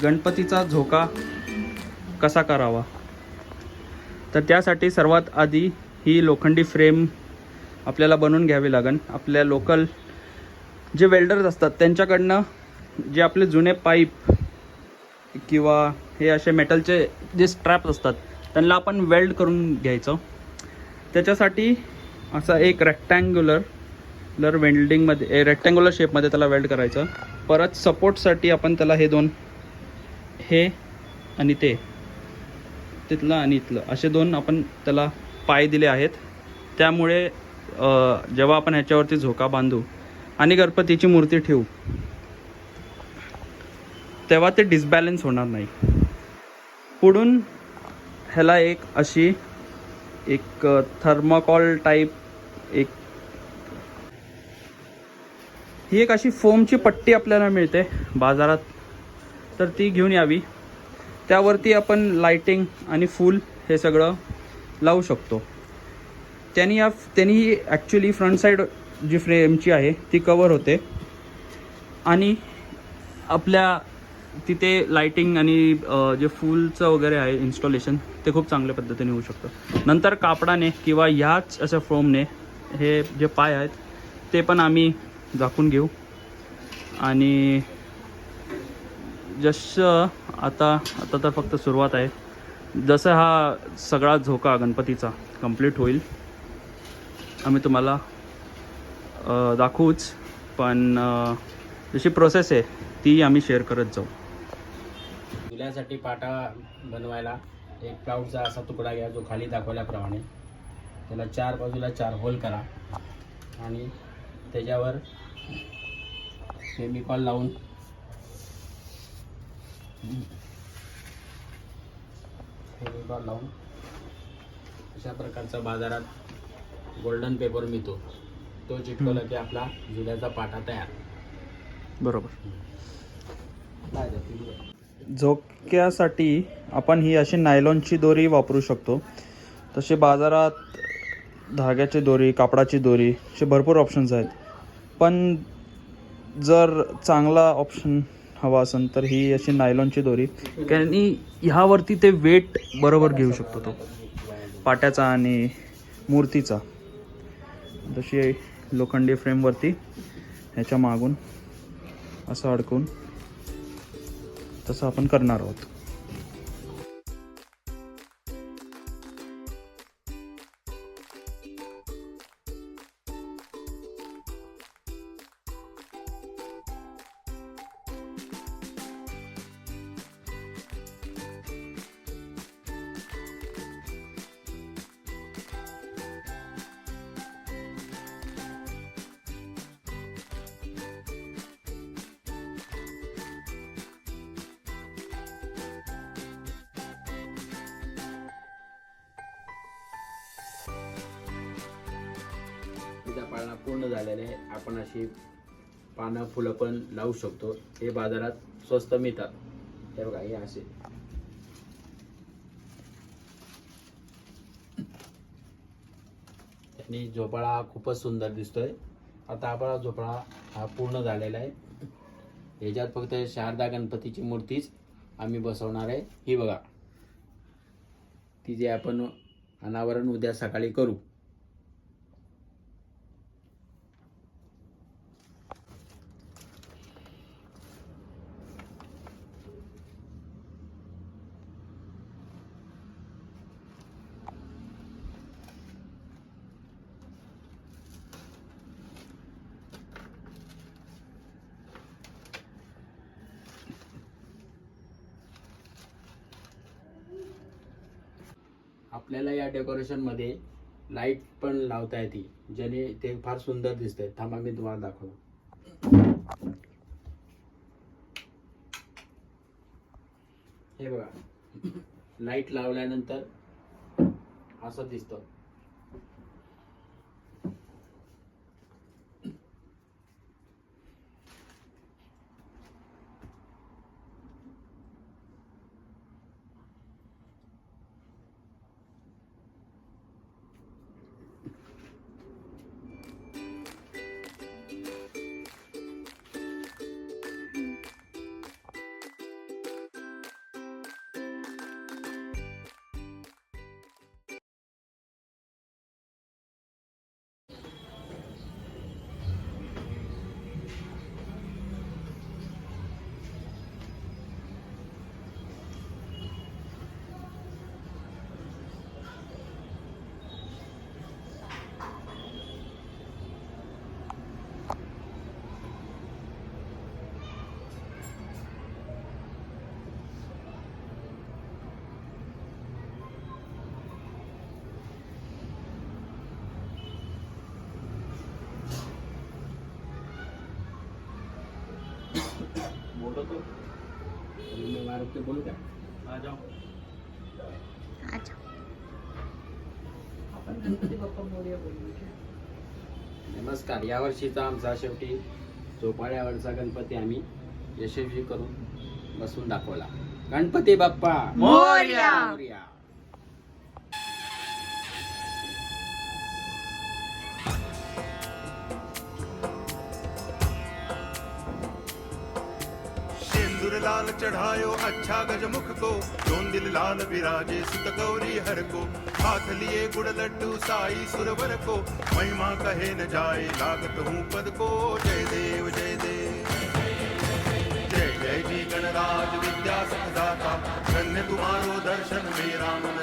गणपतीचा झोका कसा करावा, तर त्यासाठी सर्वात आधी ही लोखंडी फ्रेम आपल्याला बनवून घ्यावी लागेल. आपल्या लोकल जे वेल्डर्स असतात त्यांच्याकडनं जे आपले जुने पाईप किंवा हे असे मेटलचे जे स्ट्रॅप्स असतात त्यांना आपण वेल्ड करून घ्यायचं. त्याच्यासाठी असा एक रेक्टँग्युलर वेल्डिंगमध्ये रेक्टँग्युलर शेपमध्ये त्याला वेल्ड करायचं. परत सपोर्टसाठी आपण त्याला हे दोन, हे आणि तिथलं आणि इथलं असे दोन आपण त्याला पाय दिले आहेत. त्यामुळे जेव्हा आपण ह्याच्यावरती झोका बांधू आणि गणपतीची मूर्ती ठेवू तेव्हा ते डिसबॅलन्स होणार नाही. पुढून ह्याला एक अशी एक थर्माकॉल टाईप ही एक अशी फोमची पट्टी आपल्याला मिळते बाजारात, तर ती घेऊन यावी. त्यावरती आपण लाइटिंग आणि फूल हे सगळं लावू शकतो. त्यांनी ॲक्च्युली फ्रंट साईड जी फ्रेमची आहे ती कवर होते आणि आपल्या तिथे लाइटिंग आणि जे फूलचं वगैरे आहे इन्स्टॉलेशन ते खूप चांगल्या पद्धतीने होऊ शकतं. नंतर कापडाने किंवा ह्याच अशा फोमने हे जे पाय आहेत ते पण आम्ही झाकून घेऊ. आणि जसं आता तर फक्त सुरुवात आहे. जसं हा सगळा झोका गणपतीचा कंप्लीट होईल आम्ही तुम्हाला दाखवूच, पण जशी प्रोसेस आहे ती आम्ही शेअर करत जाऊ. झुल्यासाठी पाटा बनवायला एक प्लाऊडचा असा तुकडा घ्या जो खाली दाखवल्याप्रमाणे. त्याला 4 बाजूला 4 होल करा आणि त्याच्यावर फेविकॉल लावून अशा प्रकारचा बाजारात गोल्डन पेपर मिळतो, तो चिटकवला की आपला झुल्याचा पाटा तयार. बरोबर. झोक्यासाठी आपण ही अशी नायलॉनची दोरी वापरू शकतो. तसे बाजारात धाग्याची दोरी, कापडाची दोरी असे भरपूर ऑप्शन्स आहेत. पण जर चांगला ऑप्शन हवा असेल तर ही अशी नायलॉनची दोरी, कारण ह्यावरती ते वेट बरोबर घेऊ शकतो तो पाट्याचा आणि मूर्तीचा. जशी लोखंडी फ्रेमवरती ह्याच्या मागून असं अडकून तसं आपण करणार आहोत. पाळणा पूर्ण झालेले आहे. आपण अशी पानं फुलं पण लावू शकतो. हे बाजारात स्वस्त मिळतात. हे बघा, हे असे आणि झोपाळा खूपच सुंदर दिसतोय. आता आपला झोपाळा हा पूर्ण झालेला आहे. ह्याच्यात फक्त शारदा गणपतीची मूर्तीच आम्ही बसवणार आहे. ही बघा, ती जे आपण अनावरण उद्या सकाळी करू. आपल्याला या डेकोरेशन मध्ये लाईट पण लावता येते, ज्याने ते फार सुंदर दिसतंय. थांबा, मी तुम्हाला दाखवतो. हे बघा, लाईट लावल्यानंतर असं दिसतं. बोलो तो मैं मार के बोलू क्या? आ जाओ. आपण गणपती बाप्पा मोरया बोलू. नमस्कार. यावर्षीचा आमचा शेवटी झोपाळ्यावरचा गणपती आम्ही यशस्वी करून बसून दाखवला. गणपती बाप्पा मोरया. मोरया. सिंदूर लाल चढ़ायो अच्छा गजमुख को, दोन दिल लाल विराजे सुत गौरी हर को, हाथ लिए गुड़ लड्डू साई सुरवर को, महिमा कहे न जाए लागत हूँ पद को। जय देव जय देव जय जय जी गणराज विद्या सखदाता, धन्य तुम्हारो दर्शन मेरा मन